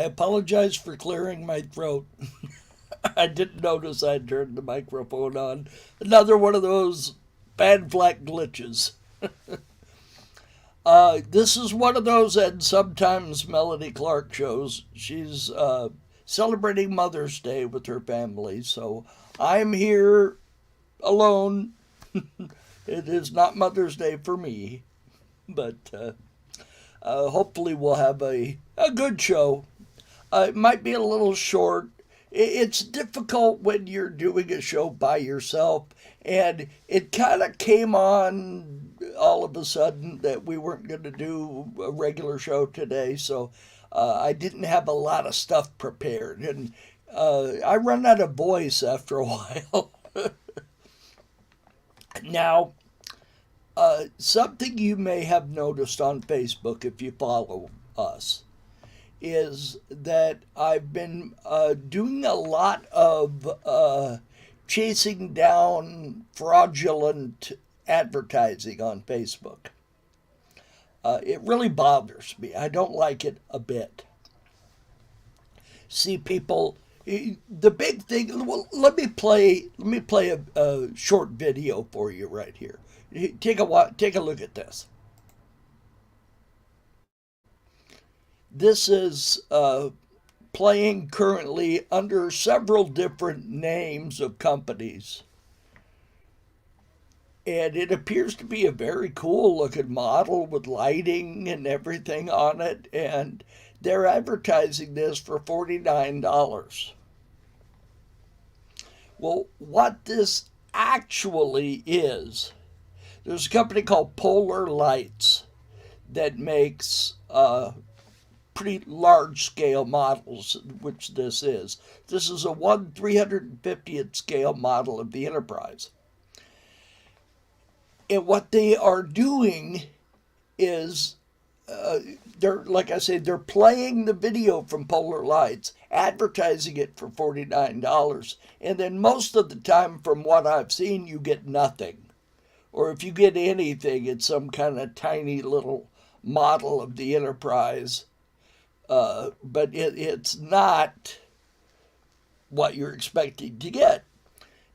apologize for clearing my throat. I didn't notice I'd turned the microphone on. Another one of those Fan Flak glitches. This is one of those and sometimes Melody Clark shows. She's celebrating Mother's Day with her family, so I'm here alone. It is not Mother's Day for me, but hopefully we'll have a good show. It might be a little short. It's difficult when you're doing a show by yourself, and it kind of came on all of a sudden that we weren't going to do a regular show today, so I didn't have a lot of stuff prepared, and I run out of voice after a while. Now, something you may have noticed on Facebook if you follow us is that I've been doing a lot of chasing down fraudulent advertising on Facebook. It really bothers me. I don't like it a bit. See people. The big thing. Well, let me play a short video for you right here. Take a look at this. This is playing currently under several different names of companies. And it appears to be a very cool looking model with lighting and everything on it. And they're advertising this for $49. Well, what this actually is, there's a company called Polar Lights that makes pretty large scale models, which this is. This is a 1/350th scale model of the Enterprise. And what they are doing is, they're, like I say, they're playing the video from Polar Lights, advertising it for $49. And then most of the time, from what I've seen, you get nothing. Or if you get anything, it's some kind of tiny little model of the Enterprise. But it's not what you're expecting to get.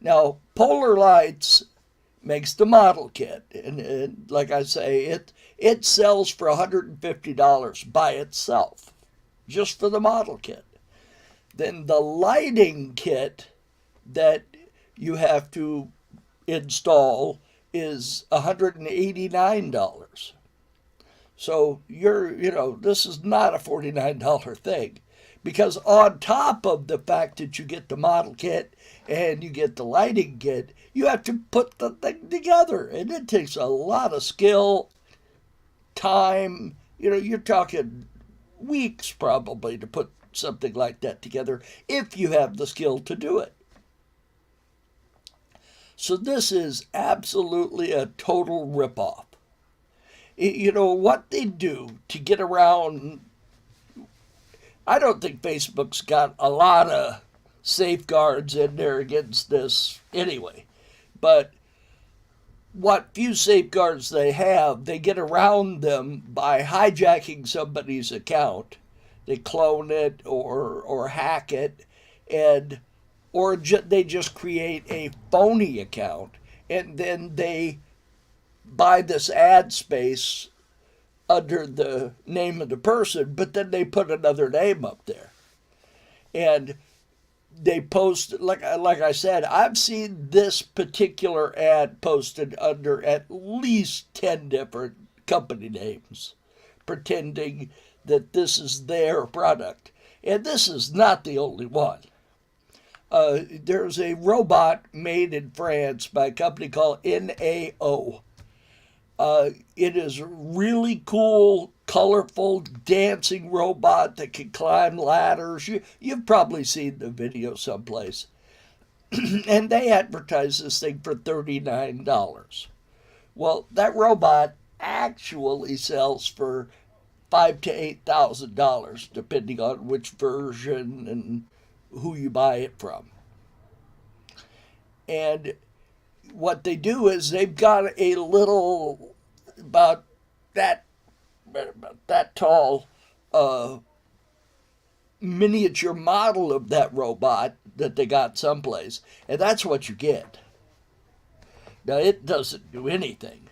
Now, Polar Lights makes the model kit, and like I say, it sells for $150 by itself, just for the model kit. Then the lighting kit that you have to install is $189. So this is not a $49 thing, because on top of the fact that you get the model kit and you get the lighting kit, you have to put the thing together, and it takes a lot of skill, time. You're talking weeks probably to put something like that together if you have the skill to do it. So this is absolutely a total ripoff. What they do to get around, I don't think Facebook's got a lot of safeguards in there against this anyway. But what few safeguards they have, they get around them by hijacking somebody's account. They clone it or hack it, or they just create a phony account, and then they buy this ad space under the name of the person, but then they put another name up there. And they post, like I said, I've seen this particular ad posted under at least 10 different company names, pretending that this is their product. And this is not the only one. There's a robot made in France by a company called NAO. It is a really cool, colorful, dancing robot that can climb ladders. You've probably seen the video someplace. And they advertise this thing for $39. Well, that robot actually sells for $5,000 to $8,000, depending on which version and who you buy it from. And what they do is they've got a little, about that tall miniature model of that robot that they got someplace, and that's what you get. Now, it doesn't do anything.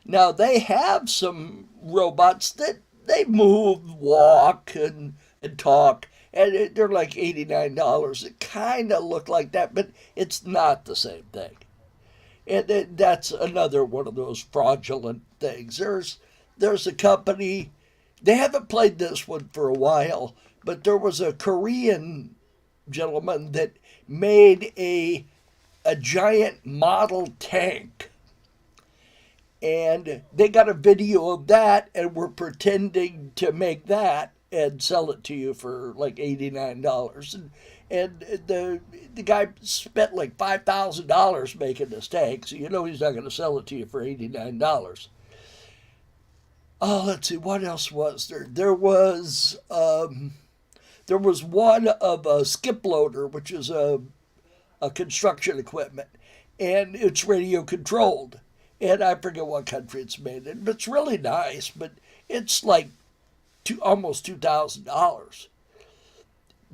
Now, they have some robots that they move, walk, and talk, and they're like $89. It kind of look like that, but it's not the same thing. And that's another one of those fraudulent things. There's a company, they haven't played this one for a while, but there was a Korean gentleman that made a giant model tank. And they got a video of that and were pretending to make that and sell it to you for like $89. And the guy spent like $5,000 making this tank, so you know he's not going to sell it to you for $89. Oh, let's see, what else was there? There was one of a skip loader, which is a construction equipment, and it's radio controlled. And I forget what country it's made in, but it's really nice. But it's like almost $2,000.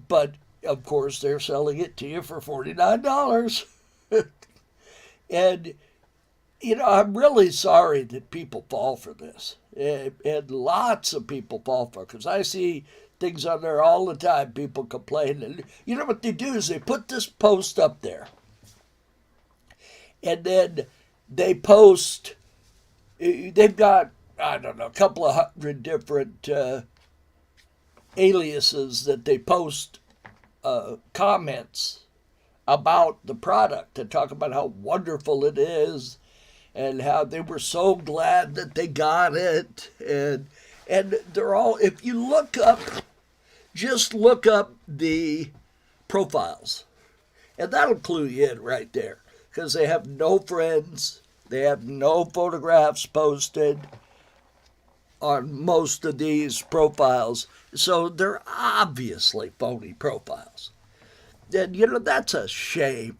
But of course, they're selling it to you for $49. And I'm really sorry that people fall for this, and lots of people fall for it, because I see things on there all the time. People complain, and you know what they do is they put this post up there, and then they post. They've got, I don't know, a couple of hundred different aliases that they post comments about the product and talk about how wonderful it is and how they were so glad that they got it. And they're all, if you look up, just look up the profiles, and that'll clue you in right there, because they have no friends, they have no photographs posted on most of these profiles, so they're obviously phony profiles. And that's a shame.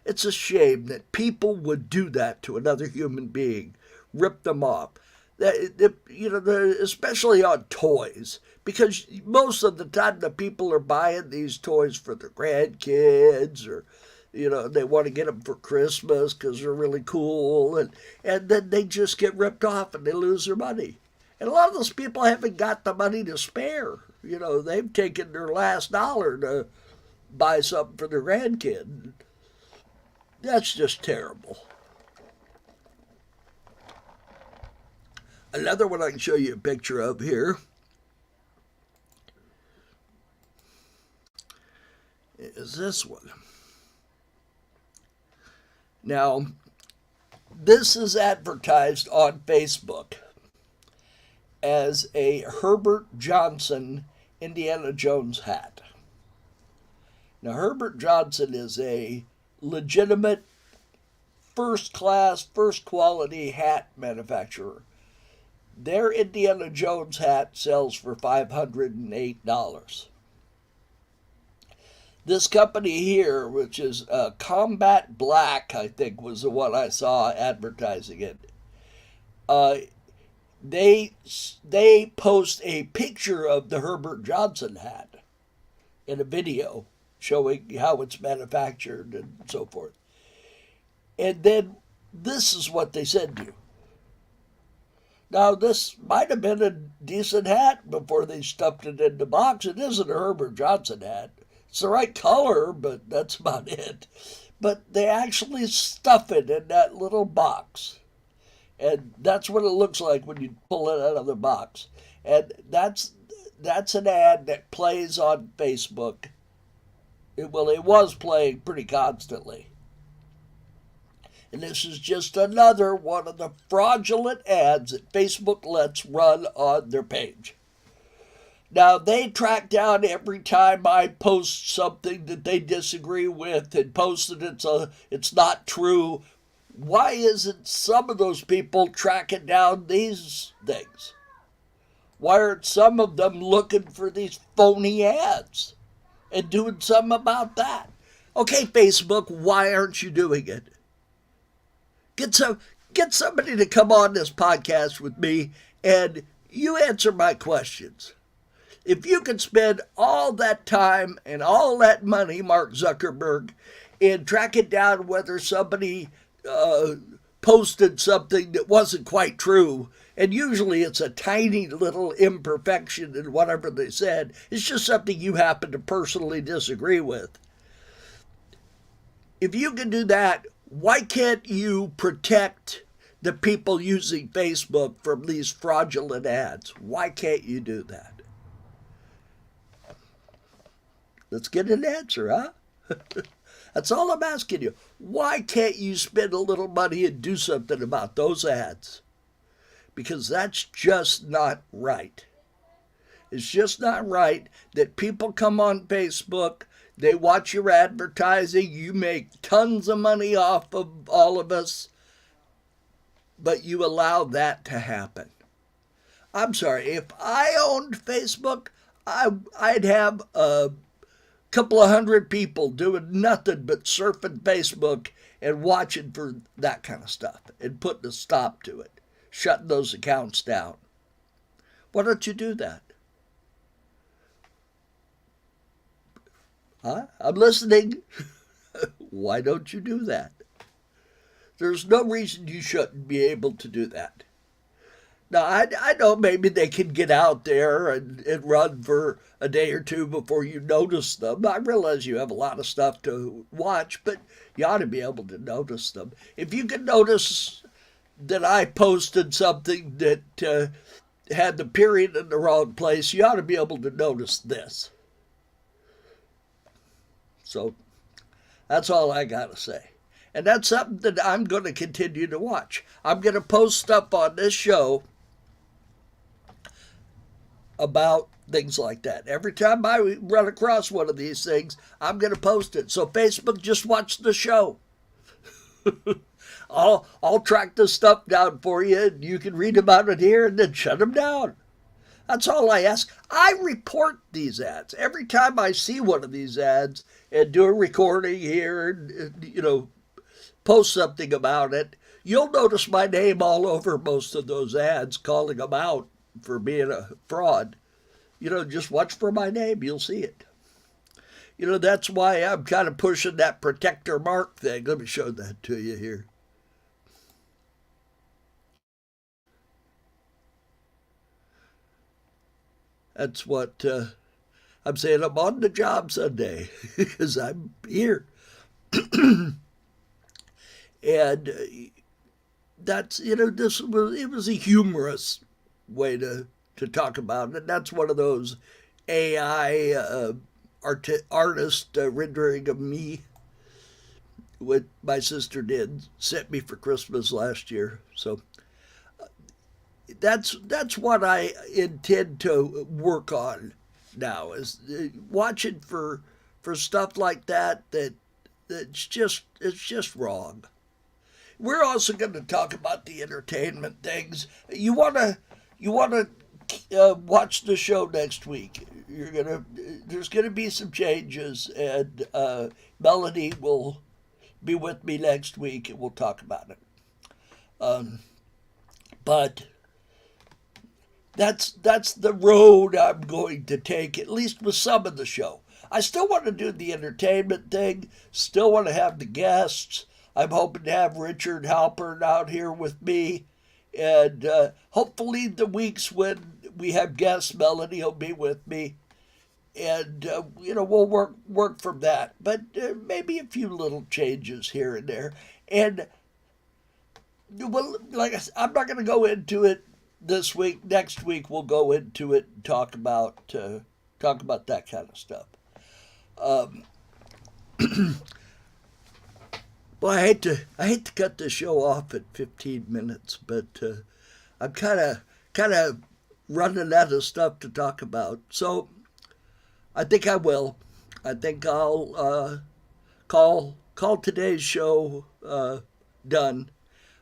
It's a shame that people would do that to another human being, rip them off. Especially on toys, because most of the time the people are buying these toys for their grandkids, or they want to get them for Christmas because they're really cool, and then they just get ripped off and they lose their money. And a lot of those people haven't got the money to spare. They've taken their last dollar to buy something for their grandkid. That's just terrible. Another one I can show you a picture of here is this one. Now, this is advertised on Facebook as a Herbert Johnson Indiana Jones hat. Now, Herbert Johnson is a legitimate, first-class, first-quality hat manufacturer. Their Indiana Jones hat sells for $508. This company here, which is Combat Black, I think was the one I saw advertising it, they post a picture of the Herbert Johnson hat in a video showing how it's manufactured and so forth. And then this is what they send you. Now, this might have been a decent hat before they stuffed it in the box. It isn't a Herbert Johnson hat. It's the right color, but that's about it. But they actually stuff it in that little box. And that's what it looks like when you pull it out of the box. And that's an ad that plays on Facebook. It was playing pretty constantly. And this is just another one of the fraudulent ads that Facebook lets run on their page. Now, they track down every time I post something that they disagree with and post that it's not true. Why isn't some of those people tracking down these things? Why aren't some of them looking for these phony ads and doing something about that? Okay, Facebook, why aren't you doing it? Get somebody to come on this podcast with me and you answer my questions. If you could spend all that time and all that money, Mark Zuckerberg, and track it down whether somebody uh, posted something that wasn't quite true, and usually it's a tiny little imperfection in whatever they said, it's just something you happen to personally disagree with. If you can do that, why can't you protect the people using Facebook from these fraudulent ads? Why can't you do that? Let's get an answer, huh? That's all I'm asking you. Why can't you spend a little money and do something about those ads? Because that's just not right. It's just not right that people come on Facebook, they watch your advertising, you make tons of money off of all of us, but you allow that to happen. I'm sorry, if I owned Facebook, I'd have a couple of hundred people doing nothing but surfing Facebook and watching for that kind of stuff and putting a stop to it, shutting those accounts down. Why don't you do that? Huh? I'm listening. Why don't you do that? There's no reason you shouldn't be able to do that. Now, I know maybe they can get out there and run for a day or two before you notice them. I realize you have a lot of stuff to watch, but you ought to be able to notice them. If you can notice that I posted something that had the period in the wrong place, you ought to be able to notice this. So that's all I got to say. And that's something that I'm going to continue to watch. I'm going to post stuff on this show about things like that. Every time I run across one of these things, I'm going to post it. So Facebook, just watch the show. I'll track this stuff down for you, and you can read about it here and then shut them down. That's all I ask. I report these ads. Every time I see one of these ads and do a recording here and post something about it, you'll notice my name all over most of those ads, calling them out for being a fraud. Just watch for my name, you'll see it. That's why I'm kind of pushing that protector mark thing. Let me show that to you here. That's what I'm saying. I'm on the job Sunday because I'm here. And that's, it was a humorous way to talk about it. And that's one of those AI artist rendering of me, what my sister did, sent me for Christmas last year. So that's what I intend to work on now, is watching for stuff like that's just wrong. We're also going to talk about the entertainment things. You wanna watch the show next week. There's gonna be some changes, and Melanie will be with me next week, and we'll talk about it. But that's the road I'm going to take, at least with some of the show. I still want to do the entertainment thing. Still want to have the guests. I'm hoping to have Richard Halpern out here with me. And hopefully the weeks when we have guests, Melanie will be with me. And, we'll work from that. But maybe a few little changes here and there. And, well, like I said, I'm not going to go into it this week. Next week we'll go into it and talk about that kind of stuff. Well, I hate to cut the show off at 15 minutes, but I'm kind of running out of stuff to talk about. So I think I will. I think I'll call today's show done.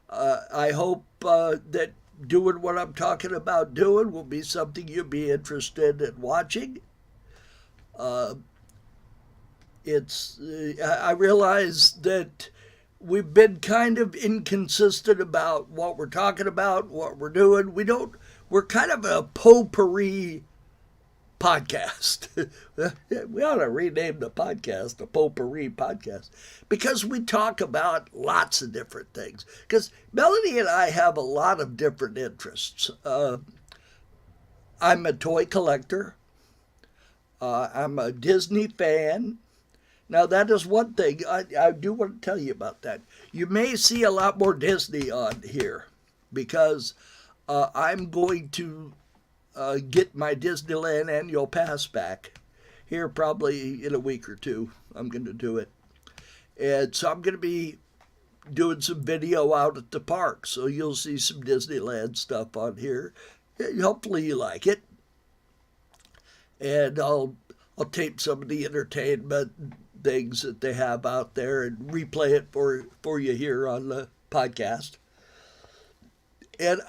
I hope that doing what I'm talking about doing will be something you'll be interested in watching. I realize that we've been kind of inconsistent about what we're talking about, what we're doing. We're kind of a potpourri podcast. We ought to rename the podcast the Potpourri Podcast, because we talk about lots of different things. Because Melanie and I have a lot of different interests. I'm a toy collector. I'm a Disney fan. Now, that is one thing I do want to tell you about that. You may see a lot more Disney on here, because I'm going to get my Disneyland annual pass back here probably in a week or two. I'm going to do it. And so I'm going to be doing some video out at the park. So you'll see some Disneyland stuff on here. Hopefully you like it. And I'll tape some of the entertainment things that they have out there and replay it for you here on the podcast. And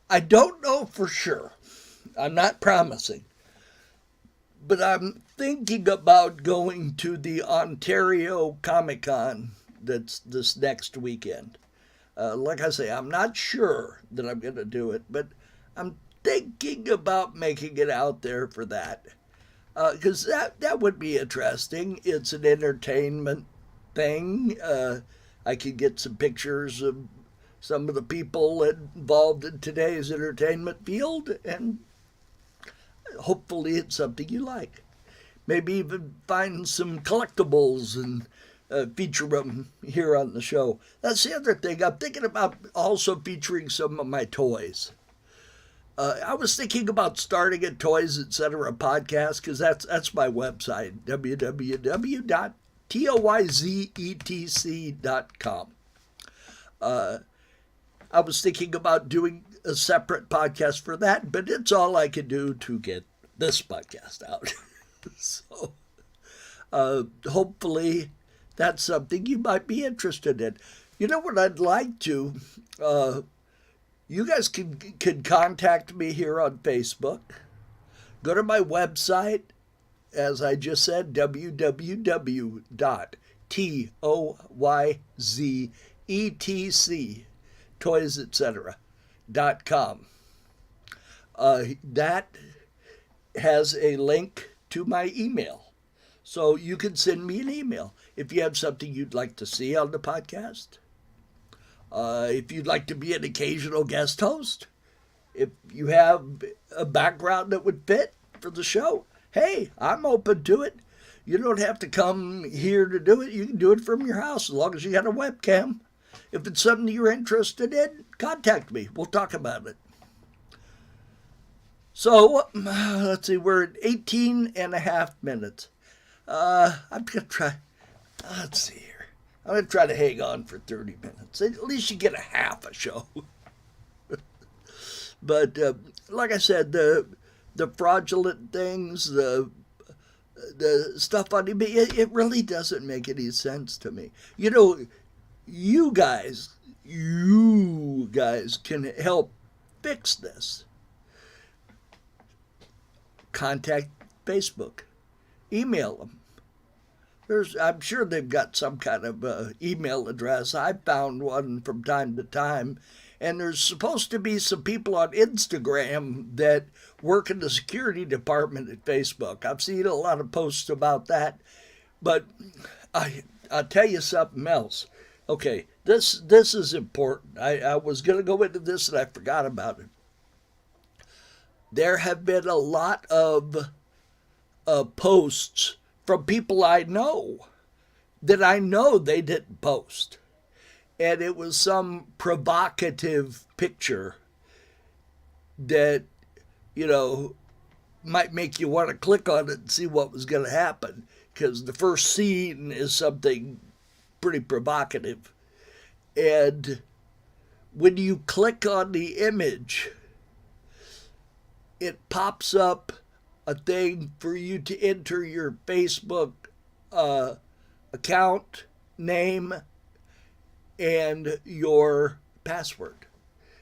I don't know for sure. I'm not promising. But I'm thinking about going to the Ontario Comic Con that's this next weekend. Like I say, I'm not sure that I'm going to do it, but I'm thinking about making it out there for that. Because that would be interesting. It's an entertainment thing. I could get some pictures of some of the people involved in today's entertainment field, and hopefully it's something you like. Maybe even find some collectibles and feature them here on the show. That's the other thing. I'm thinking about also featuring some of my toys. I was thinking about starting a Toys Etc. podcast, because that's my website, www.toyzetc.com. I was thinking about doing a separate podcast for that, but it's all I can do to get this podcast out. So hopefully that's something you might be interested in. You know what I'd like to... you guys can contact me here on Facebook. Go to my website, as I just said, www.toyzetc.com. That has a link to my email. So you can send me an email if you have something you'd like to see on the podcast. If you'd like to be an occasional guest host, if you have a background that would fit for the show, hey, I'm open to it. You don't have to come here to do it. You can do it from your house as long as you got a webcam. If it's something you're interested in, contact me. We'll talk about it. So, let's see, we're at 18 and a half minutes. I'm going to try, let's see here. I'm going to try to hang on for 30 minutes. At least you get a half a show. But like I said, the fraudulent things, the stuff on eBay, it really doesn't make any sense to me. You know, you guys can help fix this. Contact Facebook. Email them. I'm sure they've got some kind of email address. I found one from time to time. And there's supposed to be some people on Instagram that work in the security department at Facebook. I've seen a lot of posts about that. But I'll tell you something else. Okay, this is important. I was going to go into this and I forgot about it. There have been a lot of posts from people I know that I know they didn't post. And it was some provocative picture that, you know, might make you want to click on it and see what was going to happen. Because the first scene is something pretty provocative. And when you click on the image, it pops up a thing for you to enter your Facebook account name and your password.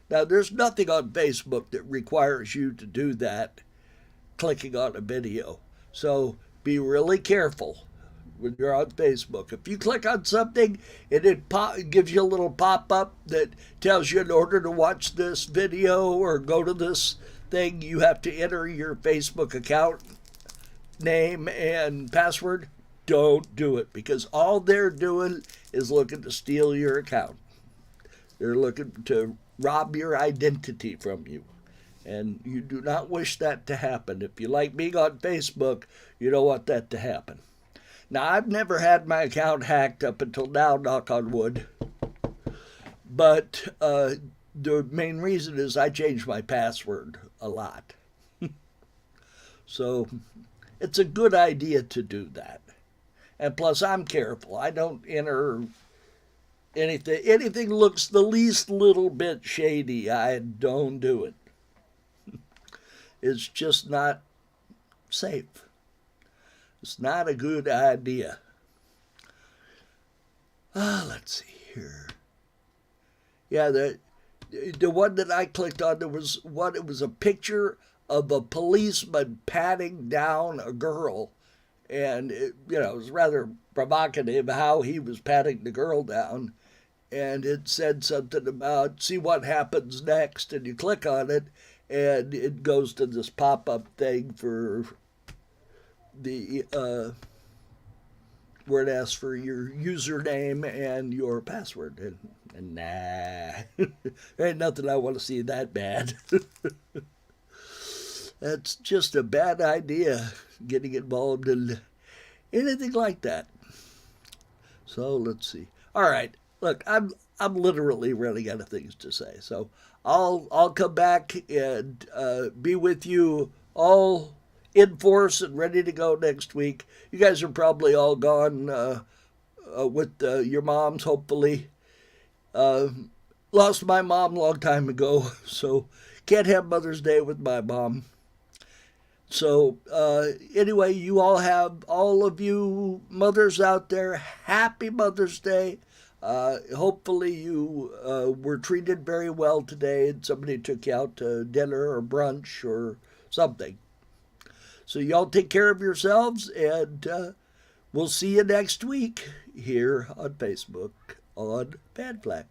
Now, there's nothing on Facebook that requires you to do that clicking on a video. So be really careful when you're on Facebook. If you click on something and it gives you a little pop-up that tells you in order to watch this video or go to this thing, you have to enter your Facebook account name and password, don't do it, because all they're doing is looking to steal your account. They're looking to rob your identity from you. And you do not wish that to happen. If you like being on Facebook, you don't want that to happen. Now, I've never had my account hacked up until now, knock on wood. But the main reason is I change my password a lot. So it's a good idea to do that. And plus, I'm careful. I don't enter anything. Anything looks the least little bit shady, I don't do it. It's just not safe. It's not a good idea. Let's see here. Yeah, the one that I clicked on, there was one. It was a picture of a policeman patting down a girl, and it was rather provocative how he was patting the girl down, and it said something about see what happens next, and you click on it, and it goes to this pop-up thing for the where it asks for your username and your password, and nah, there ain't nothing I want to see that bad. That's just a bad idea, getting involved in anything like that. So let's see. All right, look, I'm literally running out of things to say. So I'll come back and be with you all in force and ready to go next week. You guys are probably all gone with your moms, hopefully. Lost my mom a long time ago, so can't have Mother's Day with my mom. So anyway, you all of you mothers out there, happy Mother's Day. Hopefully you were treated very well today and somebody took you out to dinner or brunch or something. So y'all take care of yourselves, and we'll see you next week here on Facebook on Fan Flak.